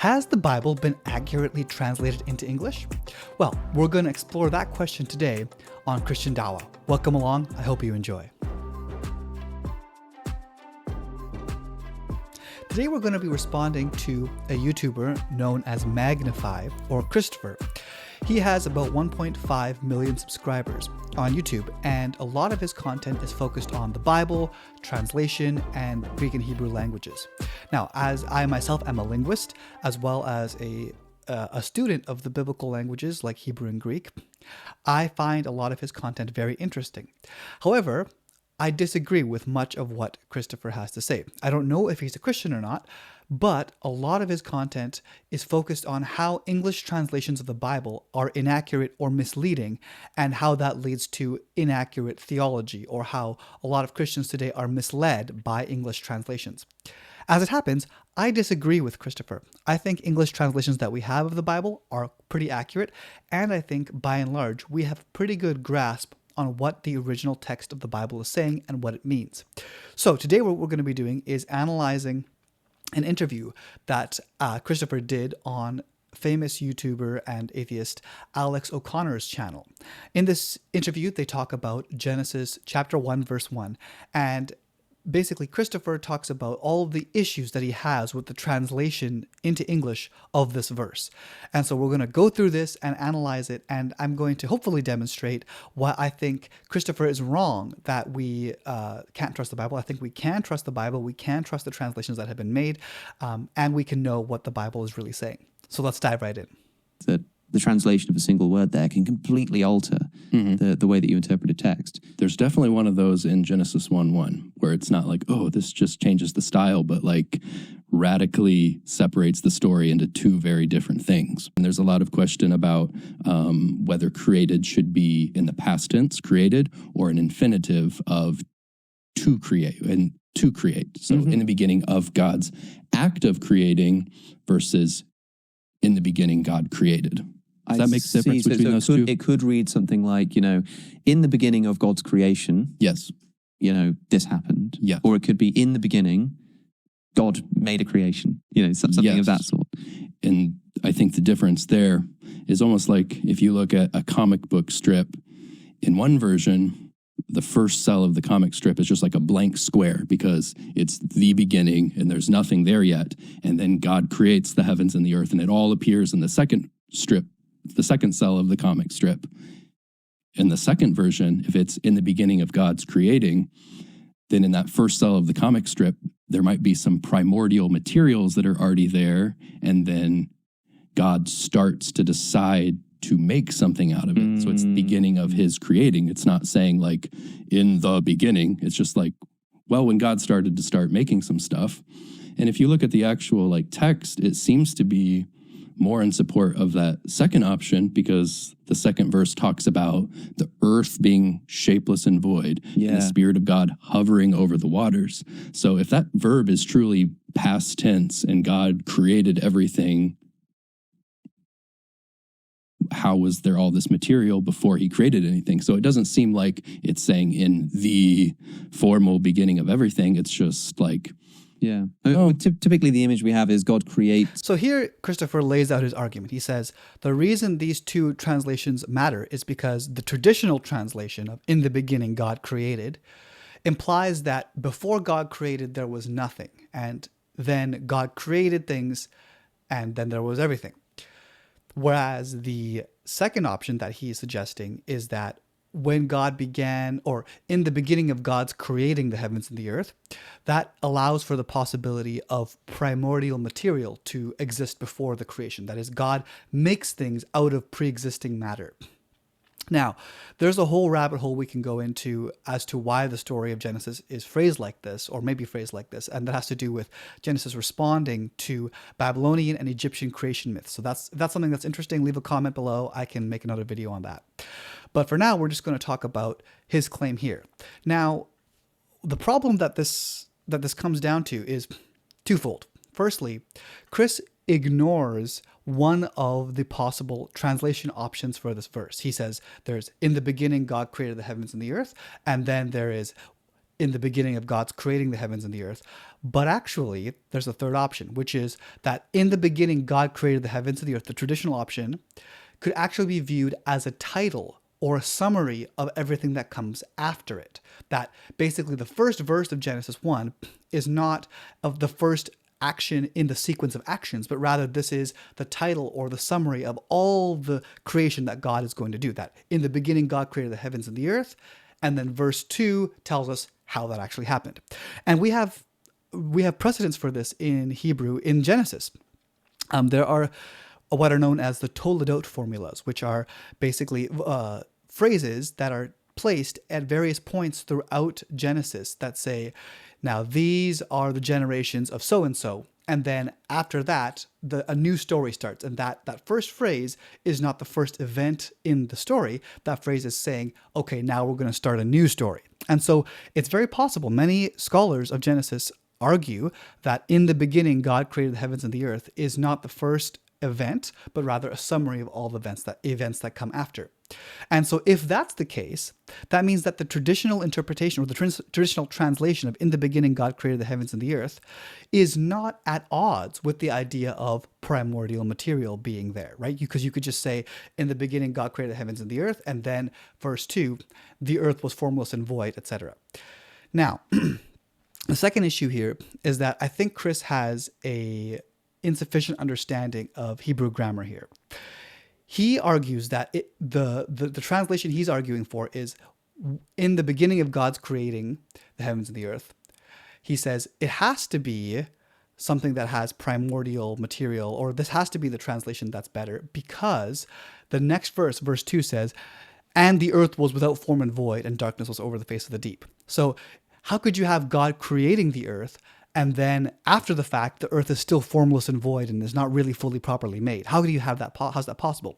Has the Bible been accurately translated into English? Well, we're going to explore that question today on Christian Dawa. Welcome along. I hope you enjoy. Today we're going to be responding to a YouTuber known as Magnify or Christopher. He has about 1.5 million subscribers on YouTube, and a lot of his content is focused on the Bible, translation, and Greek and Hebrew languages. Now, as I myself am a linguist, as well as a student of the biblical languages like Hebrew and Greek, I find a lot of his content very interesting. However, I disagree with much of what Christopher has to say. I don't know if he's a Christian or not, but a lot of his content is focused on how English translations of the Bible are inaccurate or misleading, and how that leads to inaccurate theology, or how a lot of Christians today are misled by English translations. As it happens, I disagree with Christopher. I think English translations that we have of the Bible are pretty accurate, and I think by and large we have pretty good grasp on what the original text of the Bible is saying and what it means. So today what we're going to be doing is analyzing an interview that Christopher did on famous YouTuber and atheist Alex O'Connor's channel. In this interview, they talk about Genesis chapter 1, verse 1, and basically Christopher talks about all of the issues that he has with the translation into English of this verse. And so we're going to go through this and analyze it, and I'm going to hopefully demonstrate why I think Christopher is wrong that we can't trust the Bible. I think we can trust the Bible, we can trust the translations that have been made, and we can know what the Bible is really saying. So let's dive right in. The translation of a single word there can completely alter the way that you interpret a text. There's definitely one of those in Genesis 1:1 where it's not like, oh, this just changes the style, but like radically separates the story into two very different things. And there's a lot of question about whether created should be in the past tense, created, or an infinitive of to create and to create. So in the beginning of God's act of creating versus in the beginning God created. Does that make a difference between those two? It could read something like, in the beginning of God's creation, yes, this happened. Yeah. Or it could be in the beginning, God made a creation, something of that sort. And I think the difference there is almost like if you look at a comic book strip, in one version, the first cell of the comic strip is just like a blank square because it's the beginning and there's nothing there yet. And then God creates the heavens and the earth, and it all appears in the second strip, the second cell of the comic strip. In the second version, if it's in the beginning of God's creating, then in that first cell of the comic strip, there might be some primordial materials that are already there. And then God starts to decide to make something out of it. So it's the beginning of his creating. It's not saying like in the beginning. It's just like, well, when God started to start making some stuff. And if you look at the actual like text, it seems to be more in support of that second option, because the second verse talks about the earth being shapeless and void, and the Spirit of God hovering over the waters. So if that verb is truly past tense and God created everything, how was there all this material before he created anything? So it doesn't seem like it's saying in the formal beginning of everything. It's just like, typically the image we have is God creates. So here Christopher lays out his argument. He says the reason these two translations matter is because the traditional translation of in the beginning God created implies that before God created there was nothing, and then God created things, and then there was everything. Whereas the second option that he is suggesting is that when God began, or in the beginning of God's creating the heavens and the earth, that allows for the possibility of primordial material to exist before the creation. That is, God makes things out of pre-existing matter. Now, there's a whole rabbit hole we can go into as to why the story of Genesis is phrased like this, or maybe phrased like this, and that has to do with Genesis responding to Babylonian and Egyptian creation myths. So if that's something that's interesting, leave a comment below. I can make another video on that. But for now, we're just going to talk about his claim here. Now, the problem that this comes down to is twofold. Firstly, Chris ignores one of the possible translation options for this verse. He says there's in the beginning God created the heavens and the earth, and then there is in the beginning of God's creating the heavens and the earth. But actually, there's a third option, which is that in the beginning, God created the heavens and the earth. The traditional option could actually be viewed as a title or a summary of everything that comes after it. That basically the first verse of Genesis 1 is not of the first action in the sequence of actions, but rather this is the title or the summary of all the creation that God is going to do. That in the beginning, God created the heavens and the earth. And then verse 2 tells us how that actually happened. And we have precedents for this in Hebrew in Genesis. There are what are known as the Toledot formulas, which are basically phrases that are placed at various points throughout Genesis that say, now these are the generations of so-and-so. And then after that, a new story starts. And that first phrase is not the first event in the story. That phrase is saying, okay, now we're going to start a new story. And so it's very possible. Many scholars of Genesis argue that in the beginning, God created the heavens and the earth is not the first event, but rather a summary of all the events that come after. And so if that's the case, that means that the traditional interpretation or the traditional translation of in the beginning God created the heavens and the earth is not at odds with the idea of primordial material being there, right? Because you could just say in the beginning God created the heavens and the earth, and then verse 2, the earth was formless and void, etc. Now, the second issue here is that I think Chris has a insufficient understanding of Hebrew grammar here. He argues that the translation he's arguing for is in the beginning of God's creating the heavens and the earth. He says it has to be something that has primordial material, or this has to be the translation that's better, because the next verse, verse 2 says, and the earth was without form and void, and darkness was over the face of the deep. So how could you have God creating the earth, and then after the fact, the earth is still formless and void and is not really fully properly made? How do you have that? How's that possible?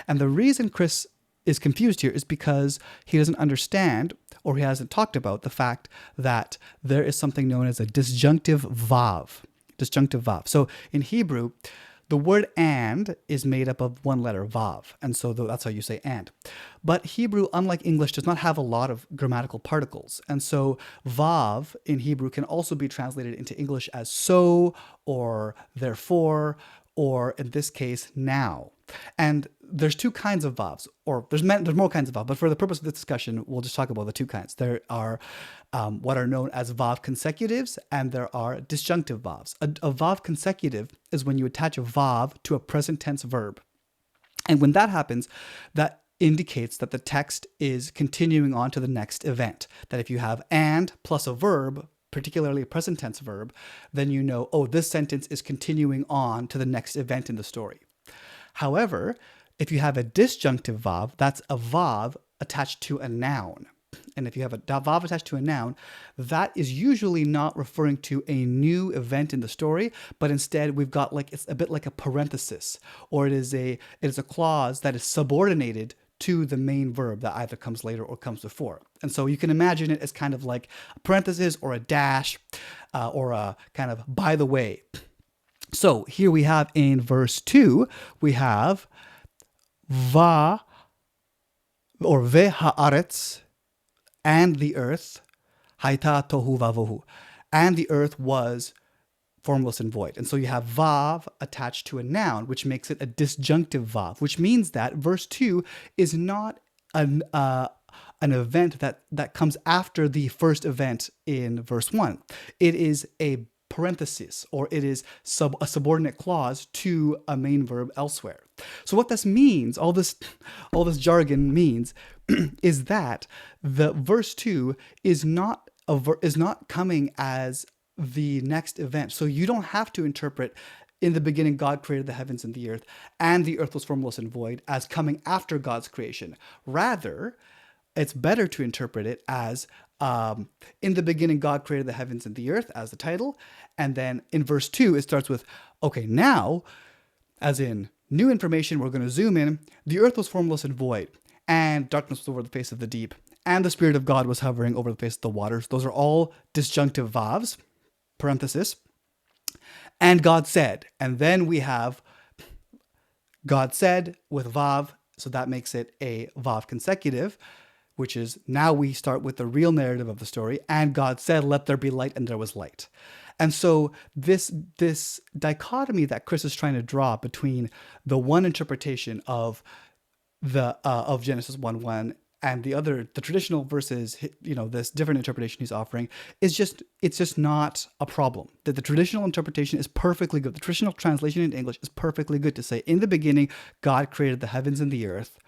And the reason Chris is confused here is because he doesn't understand, or he hasn't talked about the fact that there is something known as a disjunctive vav. Disjunctive vav. So in Hebrew, the word and is made up of one letter, vav. And so that's how you say and. But Hebrew, unlike English, does not have a lot of grammatical particles. And so vav in Hebrew can also be translated into English as so, or therefore, or in this case, now. And there's two kinds of vavs, or there's more kinds of vav, but for the purpose of this discussion, we'll just talk about the two kinds. There are what are known as vav consecutives, and there are disjunctive vavs. A vav consecutive is when you attach a vav to a present tense verb. And when that happens, that indicates that the text is continuing on to the next event. That if you have and plus a verb, particularly a present tense verb, then you know, oh, this sentence is continuing on to the next event in the story. However, if you have a disjunctive vav, that's a vav attached to a noun. And if you have a vav attached to a noun, that is usually not referring to a new event in the story, but instead we've got it's a bit like a parenthesis, or it is a clause that is subordinated to the main verb that either comes later or comes before. And so you can imagine it as kind of like a parenthesis or a dash, or a kind of by the way. So here we have in verse 2, we have va, or ve haaretz, and the earth, haita tohu vavohu, and the earth was formless and void. And so you have vav attached to a noun, which makes it a disjunctive vav, which means that verse 2 is not an event that comes after the first event in verse 1. It is a parenthesis, or it is a subordinate clause to a main verb elsewhere. So what this means, all this jargon means, is that the verse 2 is not coming as the next event. So you don't have to interpret in the beginning God created the heavens and the earth, and the earth was formless and void as coming after God's creation. Rather, it's better to interpret it as in the beginning God created the heavens and the earth as the title, and then in verse 2 it starts with, okay, now, as in new information, we're going to zoom in, the earth was formless and void, and darkness was over the face of the deep, and the Spirit of God was hovering over the face of the waters. Those are all disjunctive vavs, parenthesis, and God said. And then we have God said with vav, so that makes it a vav consecutive. which is now we start with the real narrative of the story, and God said, "Let there be light," and there was light. And so this dichotomy that Chris is trying to draw between the one interpretation of Genesis 1:1 and the traditional versus this different interpretation he's offering it's just not a problem. That the traditional interpretation is perfectly good. The traditional translation into English is perfectly good to say, in the beginning God created the heavens and the earth,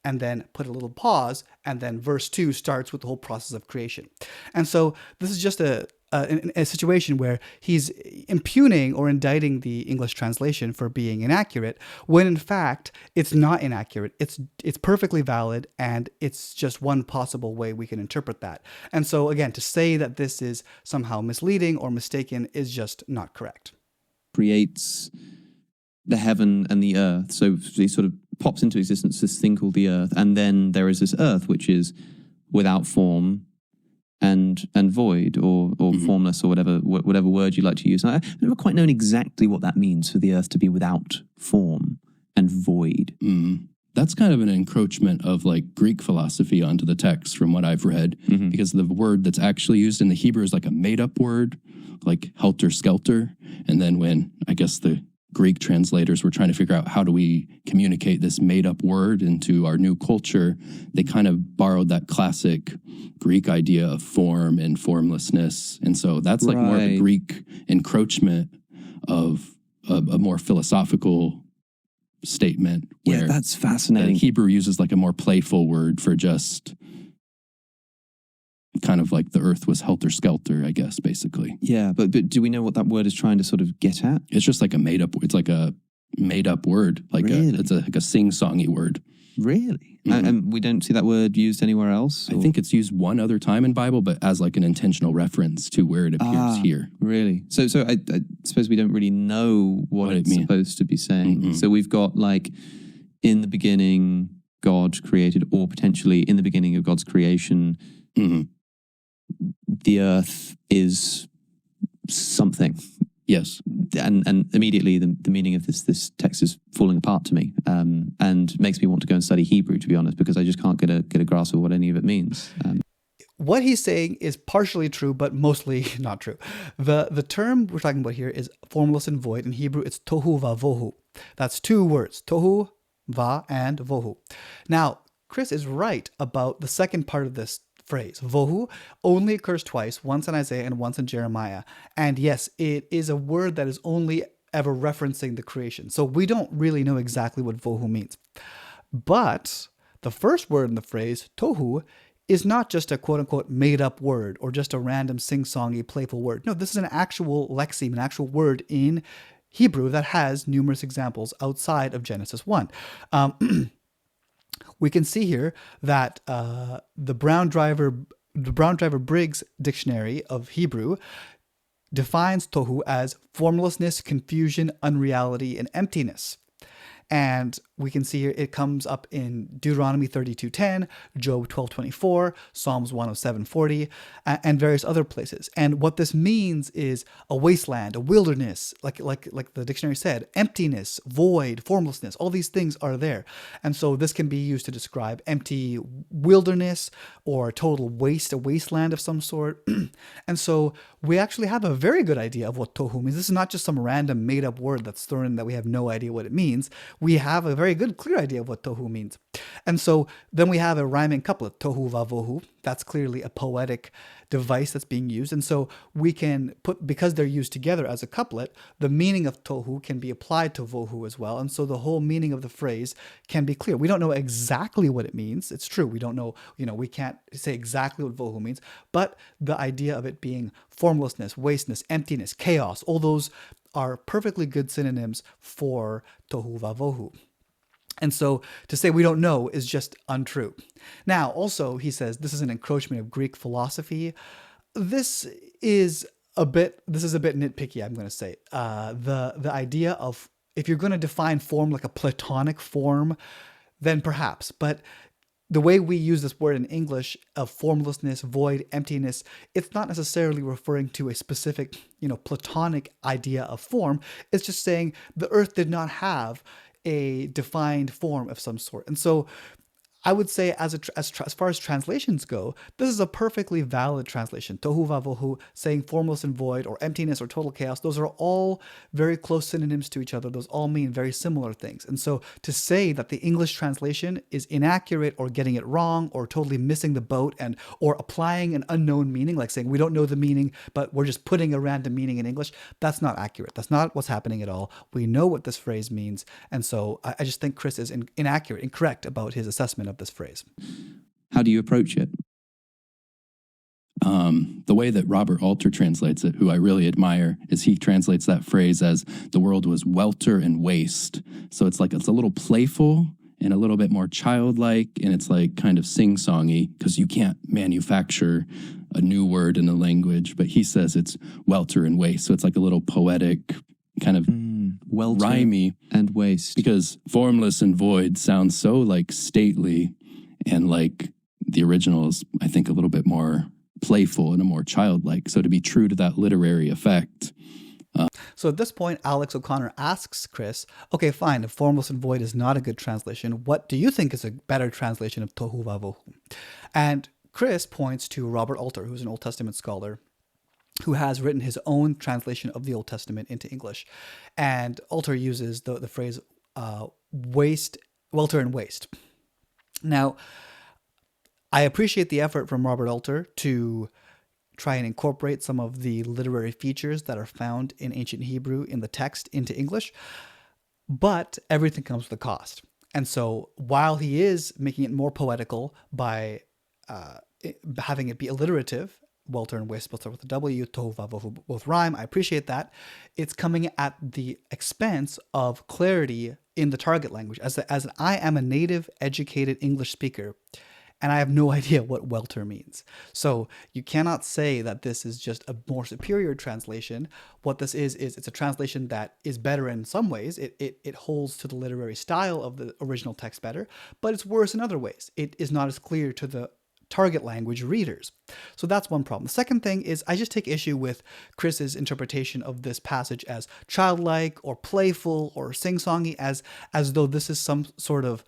and then put a little pause, and then verse 2 starts with the whole process of creation. And so this is just a situation where he's impugning or indicting the English translation for being inaccurate, when in fact it's not inaccurate. It's perfectly valid, and it's just one possible way we can interpret that. And so again, to say that this is somehow misleading or mistaken is just not correct. Creates the heaven and the earth. So he sort of pops into existence this thing called the earth, and then there is this earth which is without form and void, or formless, or whatever word you like to use. I've never quite known exactly what that means, for the earth to be without form and void. That's kind of an encroachment of like Greek philosophy onto the text, from what I've read, because the word that's actually used in the Hebrew is like a made-up word, like helter-skelter. And then when, I guess, the Greek translators were trying to figure out how do we communicate this made-up word into our new culture, they kind of borrowed that classic Greek idea of form and formlessness. And so that's like more of a Greek encroachment of a more philosophical statement. Where that's fascinating. Hebrew uses like a more playful word for just kind of like the earth was helter-skelter, I guess, basically. Yeah, but do we know what that word is trying to sort of get at? It's just like a made-up word. Like really? It's like a sing-songy word. Really? And we don't see that word used anywhere else? I think it's used one other time in Bible, but as like an intentional reference to where it appears here. Really? So I suppose we don't really know what it's supposed to be saying. So we've got like, in the beginning, God created, or potentially in the beginning of God's creation, the earth is something. Yes. And immediately the meaning of this text is falling apart to me, and makes me want to go and study Hebrew, to be honest, because I just can't get a grasp of what any of it means. What he's saying is partially true, but mostly not true. The term we're talking about here is formless and void. In Hebrew, it's tohu va vohu. That's two words, tohu va and vohu. Now, Chris is right about the second part of this phrase. Vohu only occurs twice, once in Isaiah and once in Jeremiah. And yes, it is a word that is only ever referencing the creation. So we don't really know exactly what vohu means. But the first word in the phrase, tohu, is not just a quote-unquote made-up word or just a random sing-songy playful word. No, this is an actual lexeme, an actual word in Hebrew that has numerous examples outside of Genesis 1. We can see here that the Brown Driver Briggs Dictionary of Hebrew defines tohu as formlessness, confusion, unreality, and emptiness. And we can see here it comes up in Deuteronomy 32:10, Job 12:24, Psalms 107:40, and various other places. And what this means is a wasteland, a wilderness, like the dictionary said, emptiness, void, formlessness. All these things are there. And so this can be used to describe empty wilderness or total waste, a wasteland of some sort. And so we actually have a very good idea of what tohu means. This is not just some random made-up word that's thrown in that we have no idea what it means. We have a very good, clear idea of what tohu means. And so then we have a rhyming couplet, tohu va vohu. That's clearly a poetic device that's being used. And so we can put, because they're used together as a couplet, the meaning of tohu can be applied to vohu as well. And so the whole meaning of the phrase can be clear. We don't know exactly what it means. It's true. We don't know, we can't say exactly what vohu means, but the idea of it being formlessness, wasteness, emptiness, chaos, all those are perfectly good synonyms for tohu va vohu. And so to say we don't know is just untrue. Now, also, he says this is an encroachment of Greek philosophy. This is a bit nitpicky, I'm going to say. The idea of, if you're going to define form like a Platonic form, then perhaps. But the way we use this word in English of formlessness, void, emptiness, it's not necessarily referring to a specific, Platonic idea of form. It's just saying the earth did not have a defined form of some sort. And so I would say as far as translations go, this is a perfectly valid translation. Tohu vavohu, saying formless and void, or emptiness or total chaos, those are all very close synonyms to each other. Those all mean very similar things. And so to say that the English translation is inaccurate or getting it wrong or totally missing the boat or applying an unknown meaning, like saying we don't know the meaning, but we're just putting a random meaning in English, that's not accurate. That's not what's happening at all. We know what this phrase means. And so I just think Chris is inaccurate, incorrect about his assessment of this phrase. How do you approach it? The way that Robert Alter translates it, who I really admire, is he translates that phrase as the world was welter and waste. So it's a little playful and a little bit more childlike, and it's like kind of sing-songy because you can't manufacture a new word in a language, but he says it's welter and waste. So it's like a little poetic kind of welter rhymey and waste. Because formless and void sounds so like stately, and like the original is, I think, a little bit more playful and a more childlike. So to be true to that literary effect. So at this point, Alex O'Connor asks Chris, okay, fine, if formless and void is not a good translation, what do you think is a better translation of tohu vavohu? And Chris points to Robert Alter, who's an Old Testament scholar, who has written his own translation of the Old Testament into English. And Alter uses the phrase waste, welter and waste. Now, I appreciate the effort from Robert Alter to try and incorporate some of the literary features that are found in ancient Hebrew in the text into English, but everything comes with a cost. And so while he is making it more poetical by having it be alliterative, welter and waste both start with a W, tohu vavohu both rhyme, I appreciate that, it's coming at the expense of clarity in the target language. I am a native, educated English speaker, and I have no idea what welter means. So you cannot say that this is just a more superior translation. What this is it's a translation that is better in some ways. It holds to the literary style of the original text better, but it's worse in other ways. It is not as clear to the target language readers. So that's one problem. The second thing is I just take issue with Chris's interpretation of this passage as childlike or playful or sing-songy, as though this is some sort of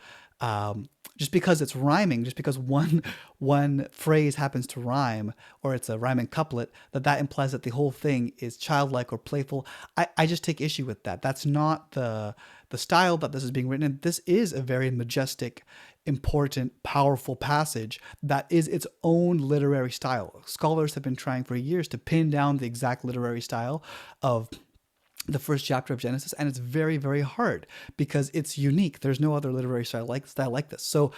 just because it's rhyming, just because one phrase happens to rhyme, or it's a rhyming couplet, that implies that the whole thing is childlike or playful. I just take issue with that. That's not the style that this is being written in. This is a very majestic, important, powerful passage that is its own literary style. Scholars have been trying for years to pin down the exact literary style of the first chapter of Genesis, and it's very, very hard because it's unique. There's no other literary style like this. So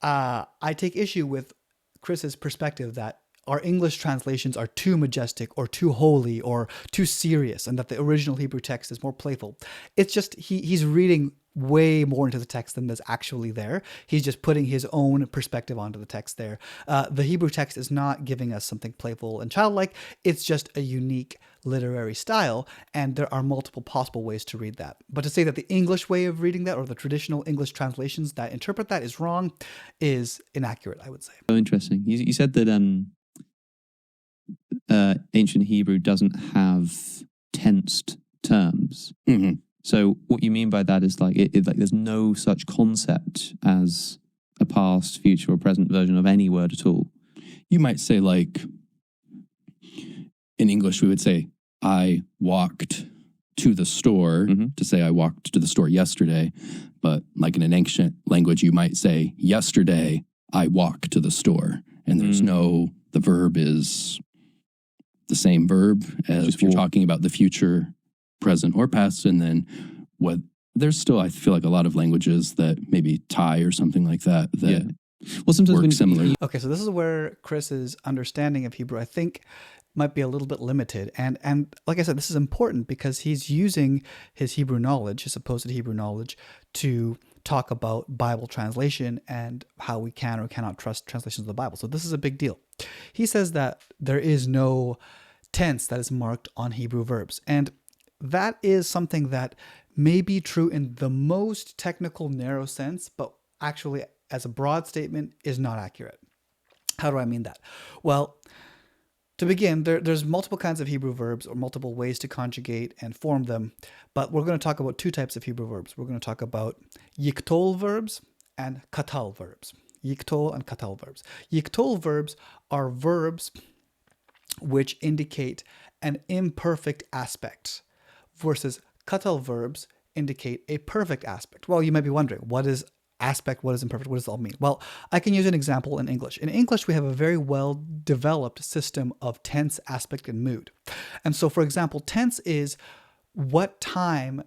I take issue with Chris's perspective that our English translations are too majestic or too holy or too serious, and that the original Hebrew text is more playful. It's just he's reading way more into the text than is actually there. He's just putting his own perspective onto the text there. The Hebrew text is not giving us something playful and childlike. It's just a unique literary style, and there are multiple possible ways to read that. But to say that the English way of reading that, or the traditional English translations that interpret that, is wrong, is inaccurate, I would say. So interesting. You said that ancient Hebrew doesn't have tensed terms. Mm-hmm. So what you mean by that is like there's no such concept as a past, future, or present version of any word at all. You might say, like, in English, we would say, I walked to the store, to say I walked to the store yesterday. But like in an ancient language, you might say, yesterday, I walked to the store. And there's the verb is the same verb as if you're talking about the future, present, or past. And then there's still, I feel like, a lot of languages that maybe Thai or something like that well, sometimes work similar. Okay, so this is where Chris's understanding of Hebrew, I think, might be a little bit limited. And like I said, this is important because he's using his Hebrew knowledge, his supposed Hebrew knowledge, to talk about Bible translation and how we can or cannot trust translations of the Bible. So this is a big deal. He says that there is no tense that is marked on Hebrew verbs. And that is something that may be true in the most technical, narrow sense, but actually, as a broad statement, is not accurate. How do I mean that? Well, to begin, there's multiple kinds of Hebrew verbs, or multiple ways to conjugate and form them, but we're going to talk about two types of Hebrew verbs. We're going to talk about yiktol verbs and katal verbs. Yiktol and katal verbs. Yiktol verbs are verbs which indicate an imperfect aspect, versus katal verbs indicate a perfect aspect. Well, you might be wondering, what is aspect, what is imperfect, what does it all mean? Well, I can use an example in English. In English, we have a very well developed system of tense, aspect, and mood. And so, for example, tense is what time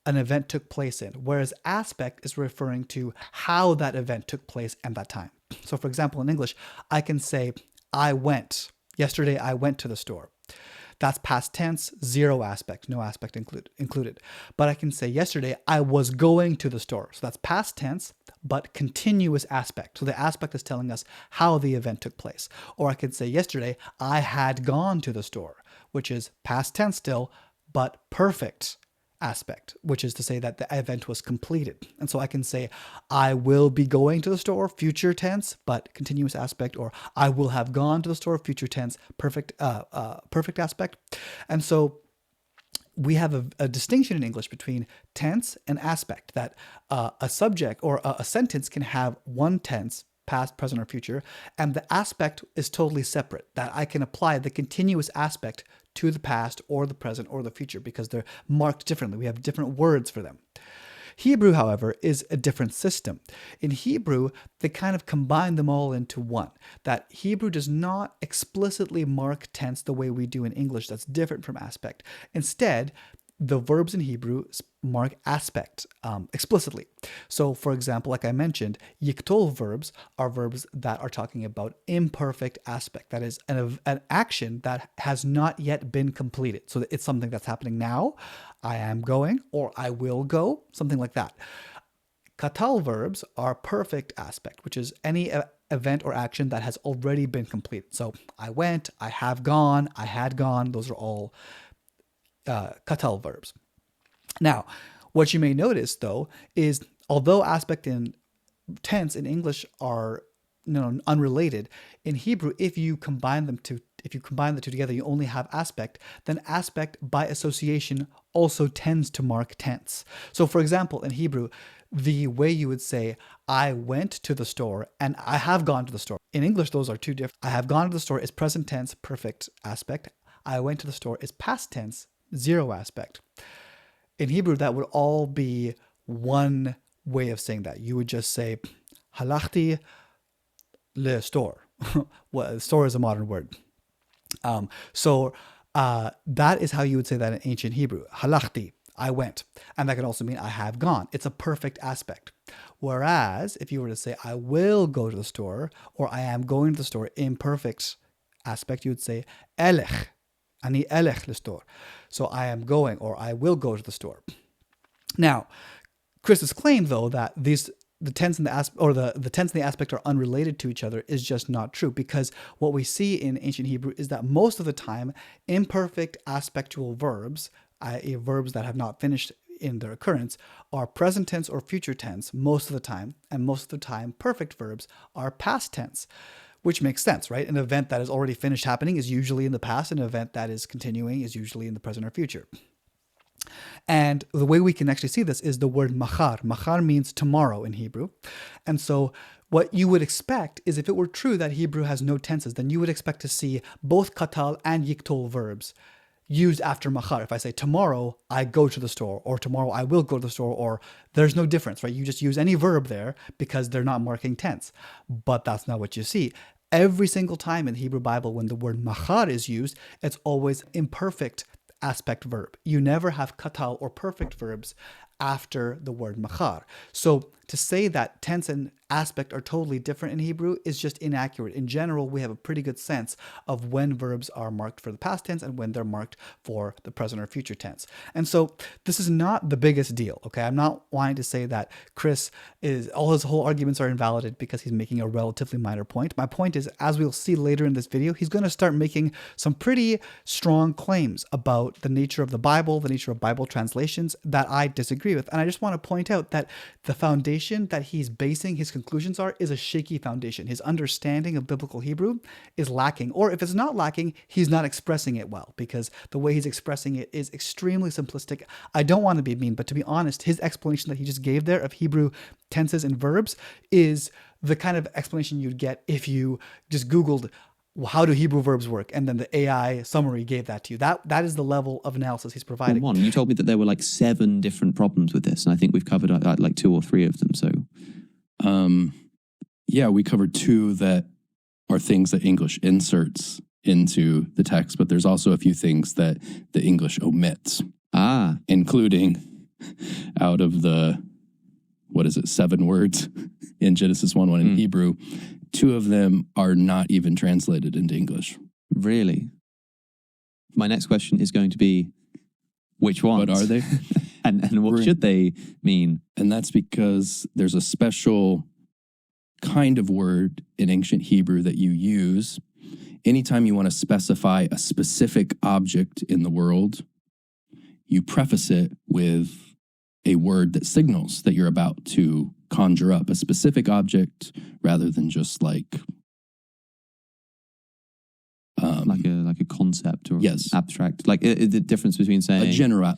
an event took place in, whereas aspect is referring to how that event took place and that time. So, for example, in English, I can say, I went. Yesterday, I went to the store. That's past tense, zero aspect, no aspect included. But I can say yesterday, I was going to the store. So that's past tense, but continuous aspect. So the aspect is telling us how the event took place. Or I could say yesterday, I had gone to the store, which is past tense still, but perfect aspect, which is to say that the event was completed. And so I can say, I will be going to the store, future tense, but continuous aspect, or I will have gone to the store, future tense, perfect aspect. And so we have a distinction in English between tense and aspect, that a subject or a sentence can have one tense, past, present, or future, and the aspect is totally separate, that I can apply the continuous aspect to the past or the present or the future because they're marked differently. We have different words for them. Hebrew, however, is a different system. In Hebrew, they kind of combine them all into one. That Hebrew does not explicitly mark tense the way we do in English. That's different from aspect. Instead, the verbs in Hebrew mark aspect explicitly. So, for example, like I mentioned, yiktol verbs are verbs that are talking about imperfect aspect. That is an action that has not yet been completed. So it's something that's happening now. I am going, or I will go, something like that. Katal verbs are perfect aspect, which is any event or action that has already been completed. So I went, I have gone, I had gone. Those are all katal verbs. Now, what you may notice, though, is although aspect and tense in English are unrelated, in Hebrew, if you combine the two together, you only have aspect, then aspect by association also tends to mark tense. So, for example, in Hebrew, the way you would say, I went to the store and I have gone to the store. In English, those are two different. I have gone to the store is present tense, perfect aspect. I went to the store is past tense, zero aspect. In Hebrew, that would all be one way of saying that. You would just say, halachti le store. Well, store is a modern word. So that is how you would say that in ancient Hebrew. Halachti, I went. And that can also mean I have gone. It's a perfect aspect. Whereas if you were to say, I will go to the store, or I am going to the store, imperfect aspect, you would say, elech. Ani elech le store. So I am going, or I will go to the store. Now, Chris's claim, though, that the tense and the aspect are unrelated to each other is just not true, because what we see in ancient Hebrew is that most of the time, imperfect aspectual verbs, i.e. verbs that have not finished in their occurrence, are present tense or future tense most of the time, and most of the time, perfect verbs are past tense. Which makes sense, right? An event that is already finished happening is usually in the past. An event that is continuing is usually in the present or future. And the way we can actually see this is the word machar. Machar means tomorrow in Hebrew. And so what you would expect is, if it were true that Hebrew has no tenses, then you would expect to see both katal and yiktol verbs used after machar. If I say tomorrow I go to the store, or tomorrow I will go to the store, or there's no difference, right? You just use any verb there because they're not marking tense. But that's not what you see. Every single time in the Hebrew Bible when the word machar is used, it's always imperfect aspect verb. You never have katal or perfect verbs after the word machar. So to say that tense and aspect are totally different in Hebrew is just inaccurate. In general, we have a pretty good sense of when verbs are marked for the past tense and when they're marked for the present or future tense. And so this is not the biggest deal, okay? I'm not wanting to say that all his whole arguments are invalidated because he's making a relatively minor point. My point is, as we'll see later in this video, he's going to start making some pretty strong claims about the nature of the Bible, the nature of Bible translations that I disagree with. And I just want to point out that the foundation that he's basing his conclusions are is a shaky foundation. His understanding of biblical Hebrew is lacking, or if it's not lacking, he's not expressing it well, because the way he's expressing it is extremely simplistic. I don't want to be mean, but to be honest, his explanation that he just gave there of Hebrew tenses and verbs is the kind of explanation you'd get if you just Googled how do Hebrew verbs work, and then the AI summary gave that to you. That is the level of analysis he's providing. One, you told me that there were like 7 different problems with this, and I think we've covered like 2 or 3 of them. So, yeah, we covered 2 that are things that English inserts into the text, but there's also a few things that the English omits. Including out of the 7 words in Genesis 1:1 in Hebrew, 2 of them are not even translated into English. Really? My next question is going to be, which ones? What are they? and what should they mean? And that's because there's a special kind of word in ancient Hebrew that you use anytime you want to specify a specific object in the world. You preface it with a word that signals that you're about to conjure up a specific object rather than just like a concept or yes, abstract, like the difference between saying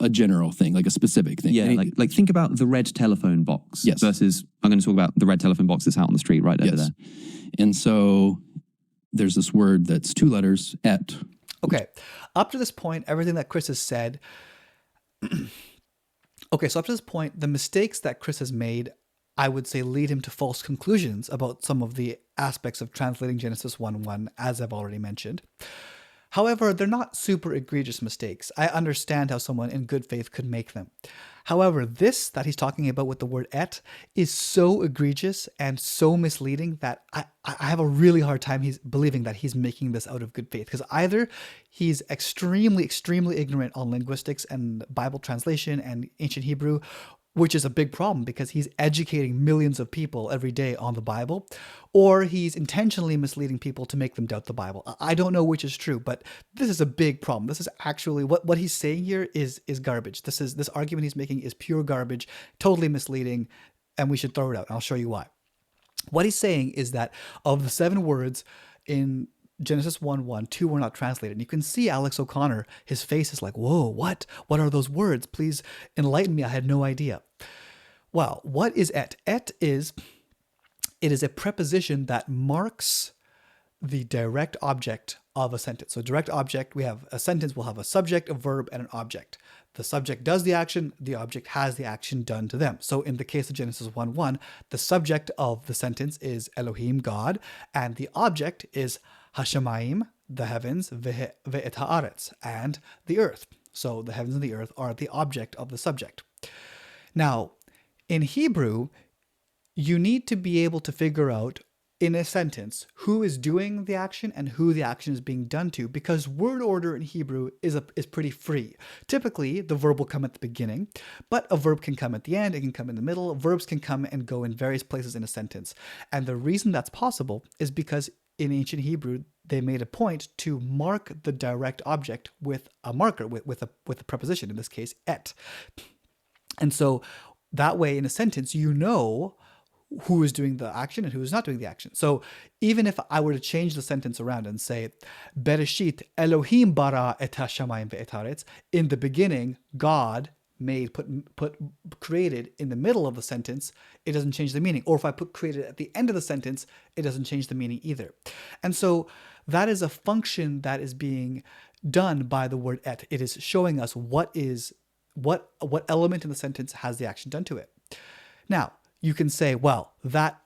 a general thing, like a specific thing. Yeah, like think about the red telephone box versus I'm going to talk about the red telephone box that's out on the street right over there. And so there's this word that's 2 letters, et. Okay, up to this point, everything that Chris has said. Okay, so up to this point, the mistakes that Chris has made, I would say, lead him to false conclusions about some of the aspects of translating Genesis 1:1, as I've already mentioned. However, they're not super egregious mistakes. I understand how someone in good faith could make them. However, this that he's talking about with the word et is so egregious and so misleading that I have a really hard time believing that he's making this out of good faith. Because either he's extremely, extremely ignorant on linguistics and Bible translation and ancient Hebrew, which is a big problem because he's educating millions of people every day on the Bible, or he's intentionally misleading people to make them doubt the Bible. I don't know which is true, but this is a big problem. This is actually what he's saying here is garbage. This argument he's making is pure garbage, totally misleading, and we should throw it out. And I'll show you why. What he's saying is that of the 7 words in Genesis 1:1, 2 were not translated. And you can see Alex O'Connor, his face is like, whoa, what? What are those words? Please enlighten me. I had no idea. Well, what is et? Et is a preposition that marks the direct object of a sentence. So direct object, we have a sentence will have a subject, a verb, and an object. The subject does the action, the object has the action done to them. So in the case of Genesis 1:1, the subject of the sentence is Elohim, God, and the object is Hashemayim, the heavens, ve'et haaretz, and the earth. So the heavens and the earth are the object of the subject. Now, in Hebrew, you need to be able to figure out in a sentence who is doing the action and who the action is being done to, because word order in Hebrew is pretty free. Typically, the verb will come at the beginning, but a verb can come at the end, it can come in the middle. Verbs can come and go in various places in a sentence. And the reason that's possible is because in ancient Hebrew, they made a point to mark the direct object with a marker, with a preposition, in this case, et. And so that way, in a sentence, you know who is doing the action and who is not doing the action. So even if I were to change the sentence around and say, Bereshit Elohim bara et hashamayim ve'et haaretz, in the beginning, God created in the middle of the sentence, it doesn't change the meaning. Or if I put created at the end of the sentence, it doesn't change the meaning either. And so that is a function that is being done by the word et. It is showing us what element in the sentence has the action done to it. Now, you can say, well, that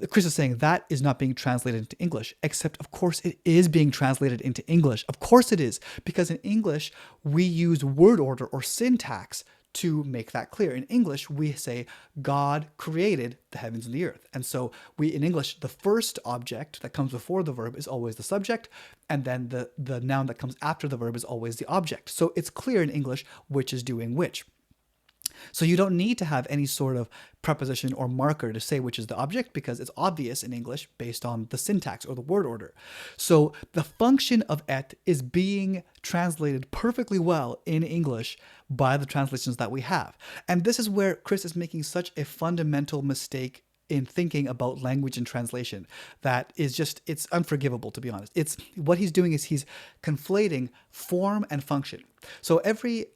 Chris is saying that is not being translated into English, except of course it is being translated into English. Of course it is, because in English, we use word order or syntax to make that clear. In English, we say God created the heavens and the earth. And so in English, the first object that comes before the verb is always the subject, and then the noun that comes after the verb is always the object. So it's clear in English which is doing which. So you don't need to have any sort of preposition or marker to say which is the object, because it's obvious in English based on the syntax or the word order. So the function of et is being translated perfectly well in English by the translations that we have. And this is where Chris is making such a fundamental mistake in thinking about language and translation that is just, it's unforgivable, to be honest. It's what he's doing is he's conflating form and function. So every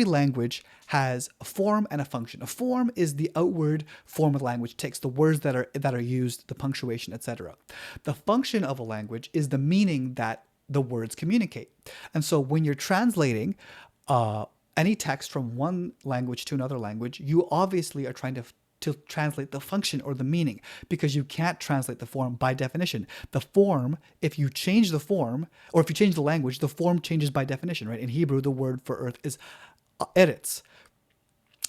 language has a form and a function. A form is the outward form of the language. It takes the words that are used, the punctuation, etc. The function of a language is the meaning that the words communicate. And so when you're translating any text from one language to another language, you obviously are trying to translate the function or the meaning, because you can't translate the form by definition. The form, if you change the form, or if you change the language, the form changes by definition, right? In Hebrew, the word for earth is eretz,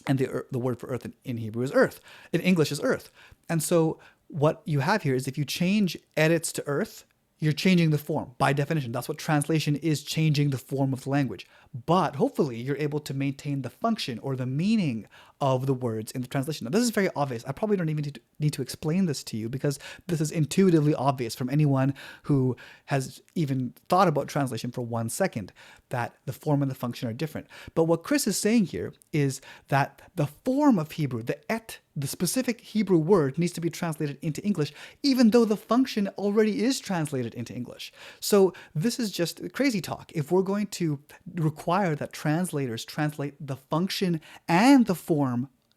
and the word for earth in Hebrew is earth. In English is earth. And so what you have here is if you change eretz to earth, you're changing the form by definition. That's what translation is, changing the form of the language. But hopefully you're able to maintain the function or the meaning of the words in the translation. Now, this is very obvious. I probably don't even need to explain this to you, because this is intuitively obvious from anyone who has even thought about translation for 1 second, that the form and the function are different. But what Chris is saying here is that the form of Hebrew, the specific Hebrew word, needs to be translated into English, even though the function already is translated into English. So this is just crazy talk. If we're going to require that translators translate the function and the form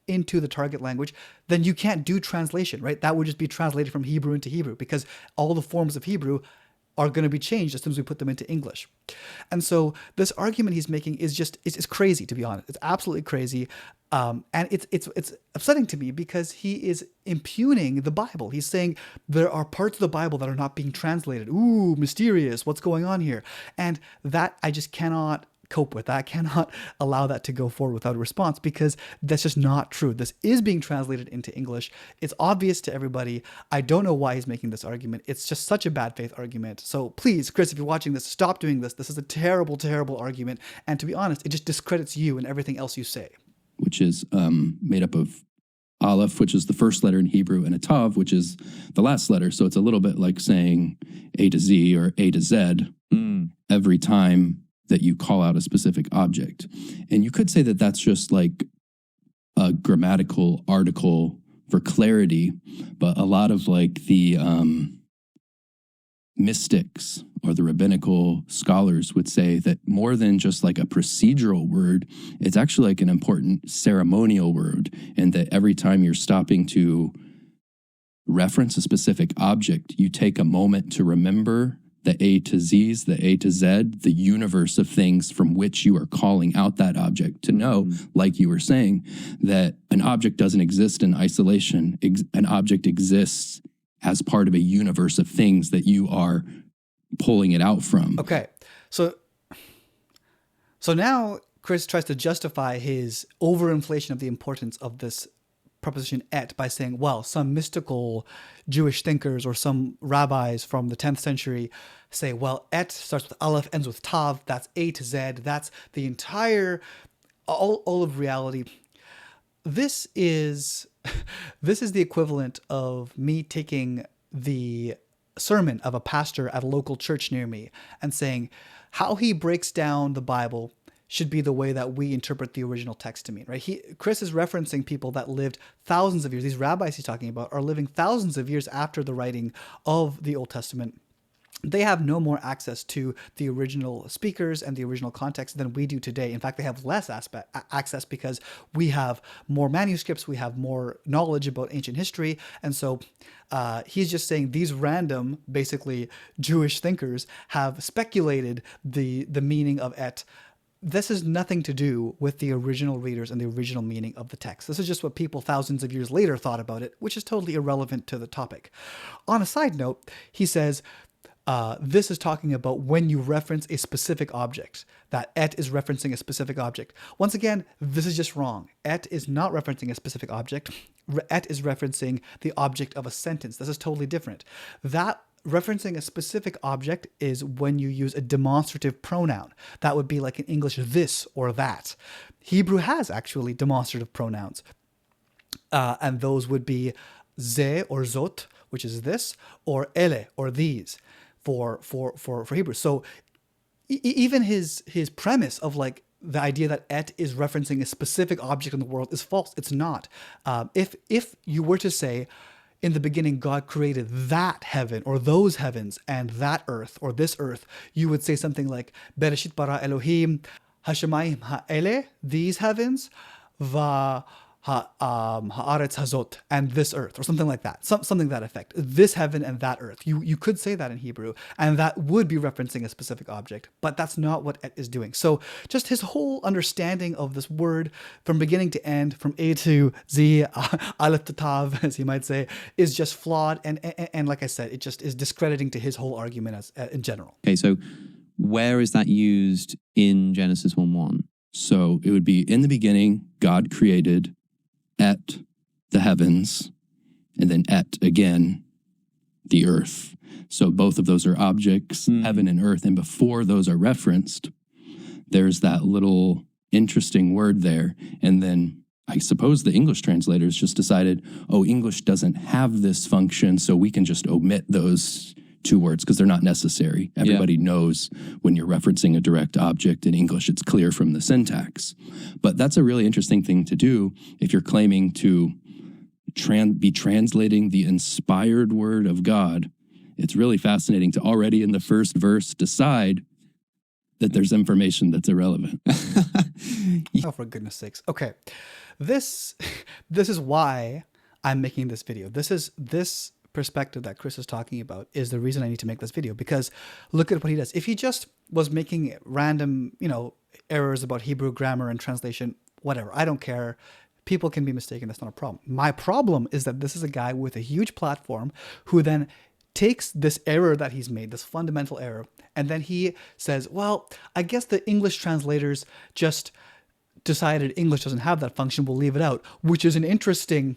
into the target language, then you can't do translation, right? That would just be translated from Hebrew into Hebrew, because all the forms of Hebrew are going to be changed as soon as we put them into English. And so this argument he's making is just, it's crazy, to be honest. It's absolutely crazy. And it's upsetting to me, because he is impugning the Bible. He's saying there are parts of the Bible that are not being translated. Ooh, mysterious. What's going on here? And that I just cannot cope with. I cannot allow that to go forward without a response, because that's just not true. This is being translated into English. It's obvious to everybody. I don't know why he's making this argument. It's just such a bad faith argument. So please, Chris, if you're watching this, stop doing this. This is a terrible, terrible argument. And to be honest, it just discredits you and everything else you say. Which is made up of Aleph, which is the first letter in Hebrew, and a Tav, which is the last letter. So it's a little bit like saying A to Z or A to Z every time that you call out a specific object. And you could say that that's just like a grammatical article for clarity, but a lot of like the mystics or the rabbinical scholars would say that more than just like a procedural word, it's actually like an important ceremonial word, and that every time you're stopping to reference a specific object, you take a moment to remember the A to Z's, the A to Z, the universe of things from which you are calling out that object, to know, like you were saying, that an object doesn't exist in isolation. An object exists as part of a universe of things that you are pulling it out from. Okay. So now Chris tries to justify his overinflation of the importance of this preposition et by saying, well, some mystical Jewish thinkers or some rabbis from the 10th century say, well, et starts with aleph, ends with tav, that's A to Z, that's the entire, all of reality. This is the equivalent of me taking the sermon of a pastor at a local church near me and saying how he breaks down the Bible should be the way that we interpret the original text to mean, right? Chris is referencing people that lived thousands of years. These rabbis he's talking about are living thousands of years after the writing of the Old Testament. They have no more access to the original speakers and the original context than we do today. In fact, they have less access because we have more manuscripts, we have more knowledge about ancient history. And so he's just saying these random, basically Jewish thinkers have speculated the meaning of et. This has nothing to do with the original readers and the original meaning of the text. This is just what people thousands of years later thought about it, which is totally irrelevant to the topic. On a side note, he says, this is talking about when you reference a specific object, that et is referencing a specific object. Once again, this is just wrong. Et is not referencing a specific object. Et is referencing the object of a sentence. This is totally different. That referencing a specific object is when you use a demonstrative pronoun. That would be like in English, this or that. Hebrew has actually demonstrative pronouns. And those would be ze or zot, which is this, or ele or these for Hebrew. So even his premise of like the idea that et is referencing a specific object in the world is false. It's not. If you were to say, in the beginning, God created that heaven or those heavens and that earth or this earth, you would say something like, Bereshit bara Elohim hashemayim ha'ele, these heavens, va ha'aretz hazot, and this earth, or something like that. Something to that effect. This heaven and that earth. You could say that in Hebrew, and that would be referencing a specific object, but that's not what et is doing. So just his whole understanding of this word from beginning to end, from A to Z, Aleph to Tav, as you might say, is just flawed. And like I said, it just is discrediting to his whole argument as in general. Okay, so where is that used in Genesis 1:1? So it would be, in the beginning, God created et the heavens, and then et again the earth. So both of those are objects, heaven and earth. And before those are referenced, there's that little interesting word there. And then I suppose the English translators just decided, oh, English doesn't have this function, so we can just omit those two words because they're not necessary. Everybody knows when you're referencing a direct object in English, it's clear from the syntax. But that's a really interesting thing to do if you're claiming to be translating the inspired word of God. It's really fascinating to already in the first verse decide that there's information that's irrelevant. Oh, for goodness sakes. Okay. This is why I'm making this video. This perspective that Chris is talking about is the reason I need to make this video, because look at what he does. If he just was making random, errors about Hebrew grammar and translation, whatever, I don't care. People can be mistaken. That's not a problem. My problem is that this is a guy with a huge platform who then takes this error that he's made, this fundamental error, and then he says, well, I guess the English translators just decided English doesn't have that function. We'll leave it out, which is an interesting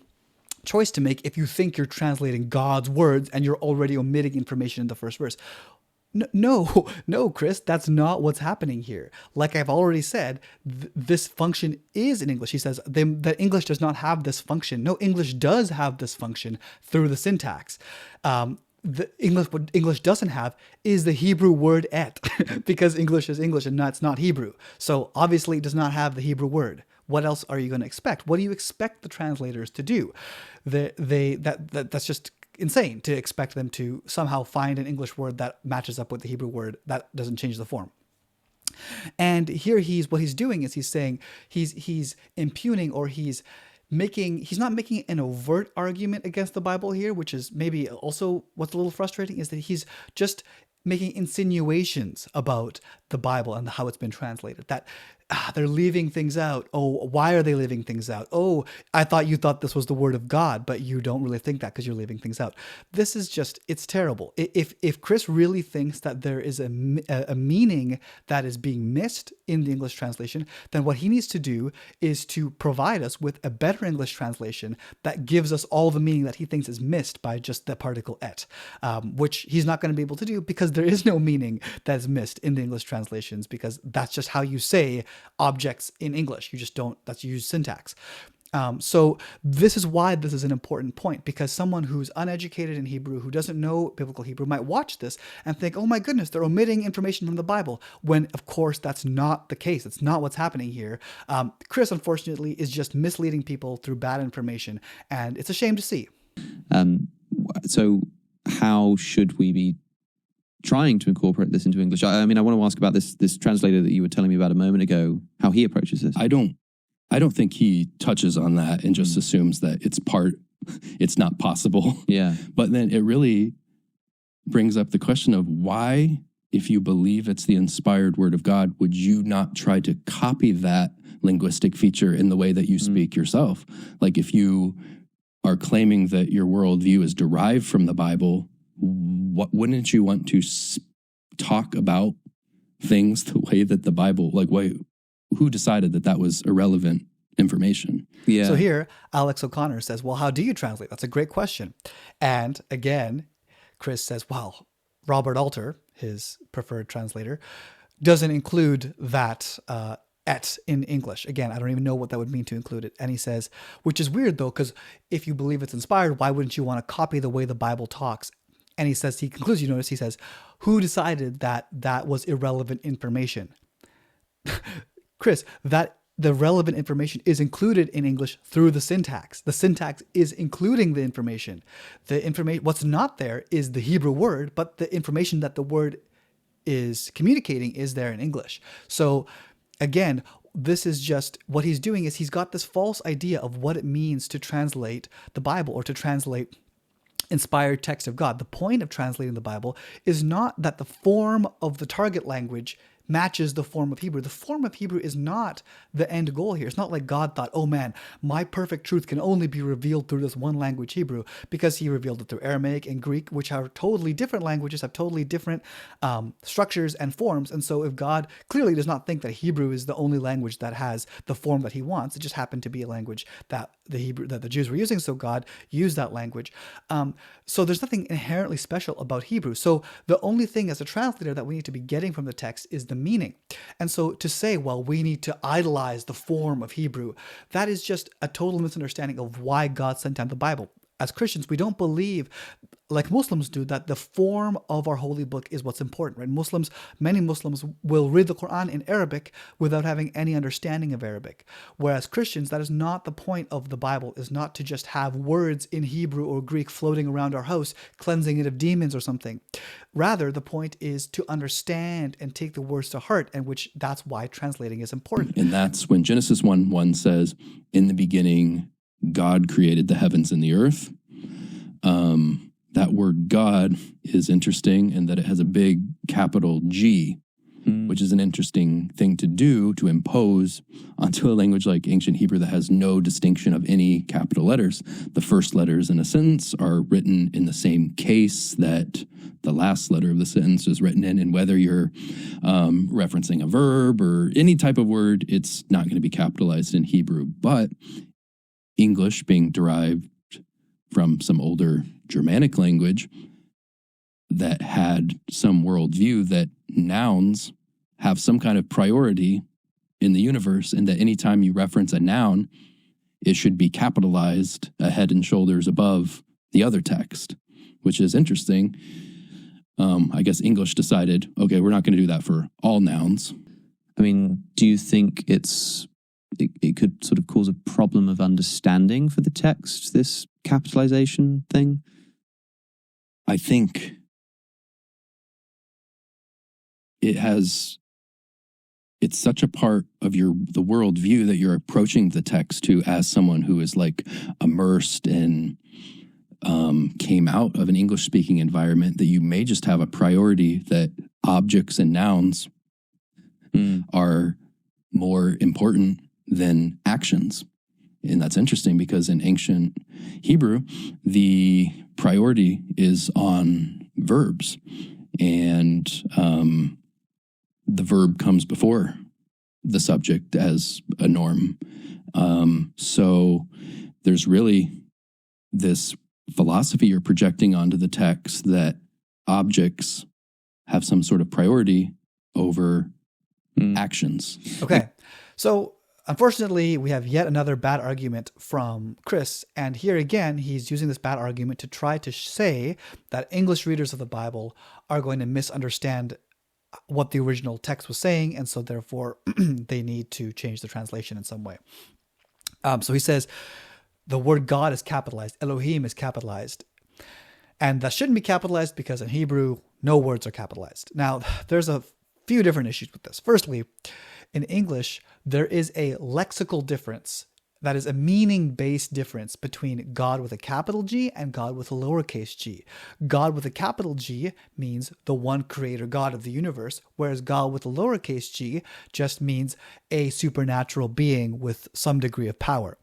choice to make if you think you're translating God's words and you're already omitting information in the first verse. No, Chris, that's not what's happening here. Like I've already said, this function is in English. He says that English does not have this function. No, English does have this function through the syntax. What English doesn't have is the Hebrew word et, because English is English and it's not Hebrew. So obviously it does not have the Hebrew word. What else are you going to expect? What do you expect the translators to do? That's just insane to expect them to somehow find an English word that matches up with the Hebrew word that doesn't change the form. And here what he's doing is he's saying he's impugning, or he's not making an overt argument against the Bible here, which is maybe also what's a little frustrating, is that he's just making insinuations about the Bible and how it's been translated, that they're leaving things out. Oh, why are they leaving things out? Oh, I thought you thought this was the word of God, but you don't really think that because you're leaving things out. This is just, it's terrible. If Chris really thinks that there is a meaning that is being missed in the English translation, then what he needs to do is to provide us with a better English translation that gives us all the meaning that he thinks is missed by just the particle et, which he's not going to be able to do because there is no meaning that is missed in the English translations, because that's just how you say objects in English. You just don't, that's use syntax. So this is why this is an important point, because someone who's uneducated in Hebrew, who doesn't know biblical Hebrew, might watch this and think, oh my goodness, they're omitting information from the Bible, when of course that's not the case. It's not what's happening here. Chris, unfortunately, is just misleading people through bad information, and it's a shame to see. So how should we be trying to incorporate this into English? I mean, I want to ask about this translator that you were telling me about a moment ago, how he approaches this. I don't think he touches on that and just assumes that it's not possible. Yeah. But then it really brings up the question of why, if you believe it's the inspired word of God, would you not try to copy that linguistic feature in the way that you speak yourself? Like if you are claiming that your worldview is derived from the Bible, wouldn't you want to talk about things the way that the Bible, who decided that was irrelevant information? Yeah. So here, Alex O'Connor says, well, how do you translate? That's a great question. And again, Chris says, well, Robert Alter, his preferred translator, doesn't include that et in English. Again, I don't even know what that would mean to include it. And he says, which is weird though, because if you believe it's inspired, why wouldn't you want to copy the way the Bible talks? And he concludes, he says, who decided that was irrelevant information? Chris, that the relevant information is included in English through the syntax. The syntax is including the information. What's not there is the Hebrew word, but the information that the word is communicating is there in English. So again, this is just what he's doing is he's got this false idea of what it means to translate the Bible or to translate inspired text of God. The point of translating the Bible is not that the form of the target language matches the form of Hebrew. The form of Hebrew is not the end goal here. It's not like God thought, oh man, my perfect truth can only be revealed through this one language, Hebrew, because he revealed it through Aramaic and Greek, which are totally different languages, have totally different structures and forms. And so if God clearly does not think that Hebrew is the only language that has the form that he wants, it just happened to be a language that the Jews were using, so God used that language. So there's nothing inherently special about Hebrew. So the only thing as a translator that we need to be getting from the text is the meaning. And so to say, well, we need to idolize the form of Hebrew, that is just a total misunderstanding of why God sent down the Bible. As Christians, we don't believe, like Muslims do, that the form of our holy book is what's important, right? Many Muslims will read the Quran in Arabic without having any understanding of Arabic. Whereas Christians, that is not the point of the Bible, is not to just have words in Hebrew or Greek floating around our house, cleansing it of demons or something. Rather, the point is to understand and take the words to heart, and that's why translating is important. And that's when Genesis 1:1 says, in the beginning, God created the heavens and the earth. That word God is interesting in that it has a big capital G, which is an interesting thing to do, to impose onto a language like ancient Hebrew that has no distinction of any capital letters. The first letters in a sentence are written in the same case that the last letter of the sentence is written in, and whether you're referencing a verb or any type of word, it's not going to be capitalized in Hebrew. But English, being derived from some older Germanic language that had some worldview that nouns have some kind of priority in the universe, and that anytime you reference a noun, it should be capitalized a head and shoulders above the other text, which is interesting. I guess English decided, okay, we're not going to do that for all nouns. I mean, do you think it could sort of cause a problem of understanding for the text, this capitalization thing? I think it's such a part of the worldview that you're approaching the text to as someone who is like immersed and came out of an English-speaking environment, that you may just have a priority that objects and nouns are more important than actions. And that's interesting because in ancient Hebrew, the priority is on verbs, and the verb comes before the subject as a norm. So there's really this philosophy you're projecting onto the text that objects have some sort of priority over actions. Okay. So unfortunately, we have yet another bad argument from Chris. And here again, he's using this bad argument to try to say that English readers of the Bible are going to misunderstand what the original text was saying. And so therefore, they need to change the translation in some way. So he says the word God is capitalized. Elohim is capitalized. And that shouldn't be capitalized because in Hebrew, no words are capitalized. Now, there's a few different issues with this. Firstly, in English, there is a lexical difference, that is a meaning-based difference between God with a capital G and God with a lowercase g. God with a capital G means the one creator God of the universe, whereas God with a lowercase g just means a supernatural being with some degree of power.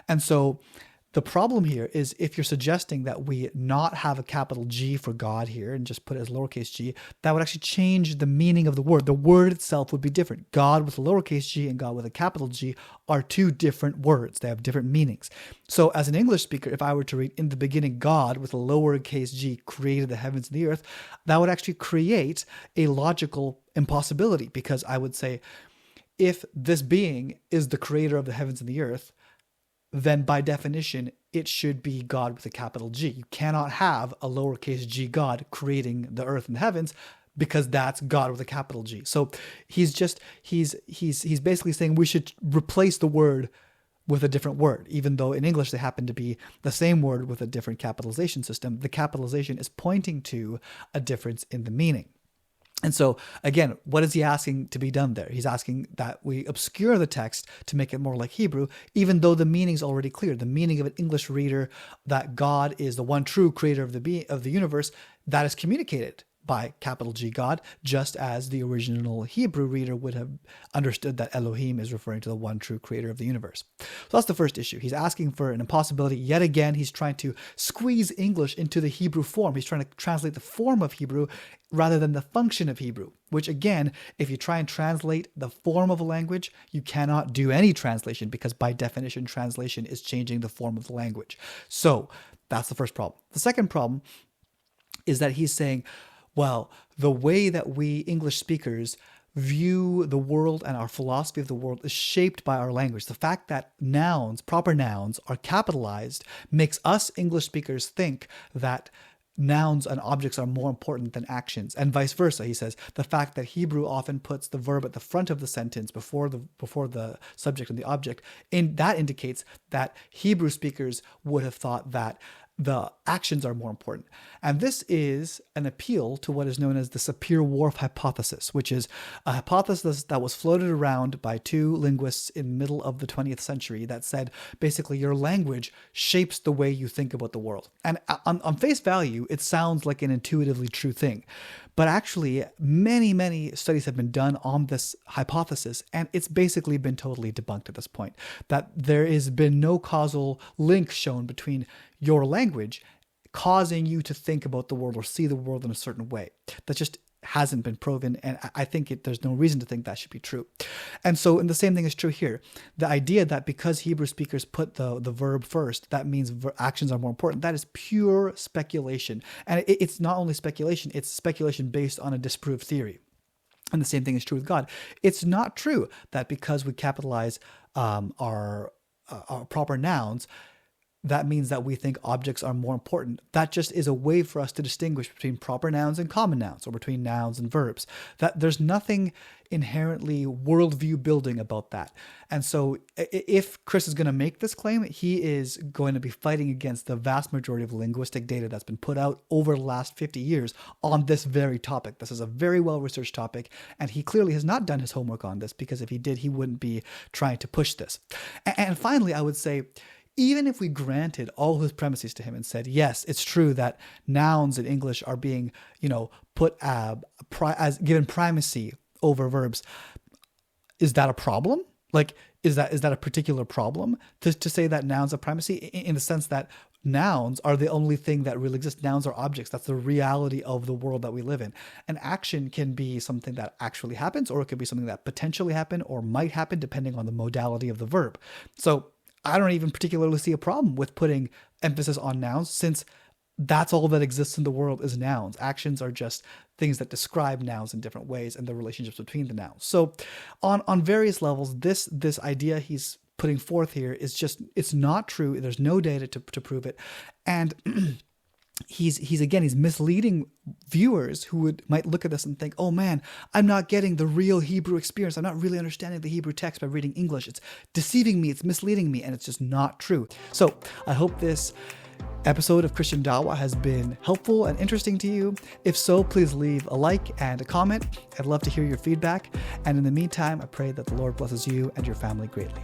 And so the problem here is if you're suggesting that we not have a capital G for God here and just put it as lowercase g, that would actually change the meaning of the word. The word itself would be different. God with a lowercase g and God with a capital G are two different words. They have different meanings. So as an English speaker, if I were to read in the beginning, God with a lowercase g created the heavens and the earth, that would actually create a logical impossibility, because I would say, if this being is the creator of the heavens and the earth, then by definition, it should be God with a capital G. You cannot have a lowercase g God creating the earth and the heavens, because that's God with a capital G. So he's basically saying we should replace the word with a different word, even though in English they happen to be the same word with a different capitalization system. The capitalization is pointing to a difference in the meaning. And so, again, what is he asking to be done there? He's asking that we obscure the text to make it more like Hebrew, even though the meaning's already clear. The meaning of an English reader, that God is the one true creator of the universe, that is communicated by capital G God, just as the original Hebrew reader would have understood that Elohim is referring to the one true creator of the universe. So that's the first issue. He's asking for an impossibility. Yet again, he's trying to squeeze English into the Hebrew form. He's trying to translate the form of Hebrew rather than the function of Hebrew, which again, if you try and translate the form of a language, you cannot do any translation because by definition, translation is changing the form of the language. So that's the first problem. The second problem is that he's saying, well, the way that we English speakers view the world and our philosophy of the world is shaped by our language. The fact that nouns, proper nouns, are capitalized makes us English speakers think that nouns and objects are more important than actions, and vice versa. He says the fact that Hebrew often puts the verb at the front of the sentence before the subject and the object, that indicates that Hebrew speakers would have thought that the actions are more important. And this is an appeal to what is known as the Sapir-Whorf hypothesis, which is a hypothesis that was floated around by two linguists in the middle of the 20th century that said, basically, your language shapes the way you think about the world. And on face value, it sounds like an intuitively true thing. But actually, many studies have been done on this hypothesis, and it's basically been totally debunked at this point. That there has been no causal link shown between your language causing you to think about the world or see the world in a certain way. That just hasn't been proven, and I think there's no reason to think that should be true. And so, and the same thing is true here. The idea that because Hebrew speakers put the verb first, that means actions are more important, that is pure speculation. And it's not only speculation, it's speculation based on a disproved theory. And the same thing is true with God. It's not true that because we capitalize our proper nouns, that means that we think objects are more important. That just is a way for us to distinguish between proper nouns and common nouns, or between nouns and verbs. That there's nothing inherently worldview building about that. And so if Chris is going to make this claim, he is going to be fighting against the vast majority of linguistic data that's been put out over the last 50 years on this very topic. This is a very well-researched topic, and he clearly has not done his homework on this, because if he did, he wouldn't be trying to push this. And finally, I would say, even if we granted all his premises to him and said, yes, it's true that nouns in English are being, put as given primacy over verbs, is that a problem? Like, is that a particular problem to say that nouns have primacy, in the sense that nouns are the only thing that really exists? Nouns are objects. That's the reality of the world that we live in. An action can be something that actually happens, or it could be something that potentially happened or might happen depending on the modality of the verb. So I don't even particularly see a problem with putting emphasis on nouns, since that's all that exists in the world is nouns. Actions are just things that describe nouns in different ways and the relationships between the nouns. So on various levels, this idea he's putting forth here is just, it's not true. There's no data to prove it. And he's misleading viewers who might look at this and think, oh man, I'm not getting the real Hebrew experience. I'm not really understanding the Hebrew text by reading English. It's deceiving me. It's misleading me. And it's just not true. So I hope this episode of Christian Dawa has been helpful and interesting to you. If so, please leave a like and a comment. I'd love to hear your feedback. And in the meantime, I pray that the Lord blesses you and your family greatly.